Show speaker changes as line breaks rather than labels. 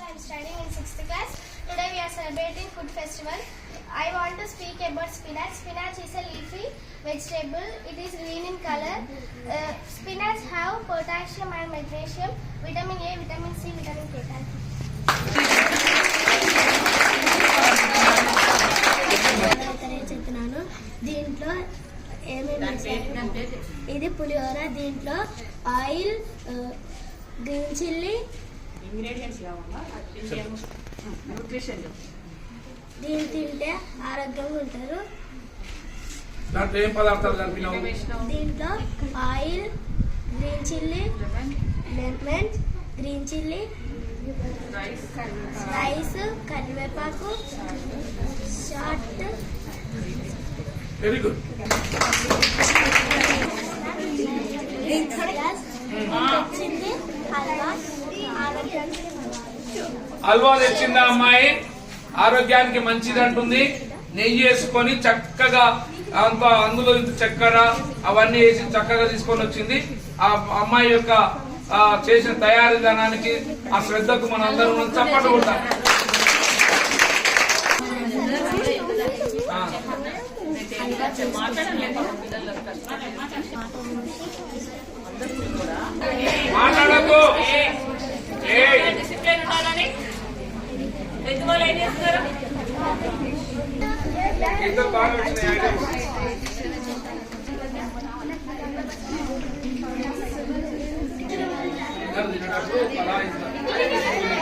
I am studying in 6th class. Today we are celebrating food festival. I want to speak about spinach. Spinach is a leafy vegetable. It is green in color. Spinach have potassium and magnesium, vitamin A, vitamin C, vitamin K. Thank you. చెప్తున్నాను దీంట్లో ఇది పులిహోర దీంట్లో oil green chilli దీన్ని తింటే ఆరోగ్యంగా ఉంటారు దీంట్లో oil green chilli lemon green chilli rice కరివేపాకు షార్ట్
వెరీ గుడ్ హల్వా తెచ్చిందా అమ్మాయి ఆరోగ్యానికి మంచిది అంటుంది నెయ్యి వేసుకొని చక్కగా అందులో చక్కెర అవన్నీ వేసి చక్కగా తీసుకొని వచ్చింది ఆ అమ్మాయి యొక్క చేసిన తయారీ ధనానికి ఆ శ్రద్ధకు మన అందరం చప్పట్లు కొడతాం మాట్లాడకు ఇద్దరు బాగా వచ్చినాయి తినేటప్పుడు అలా ఇస్తారు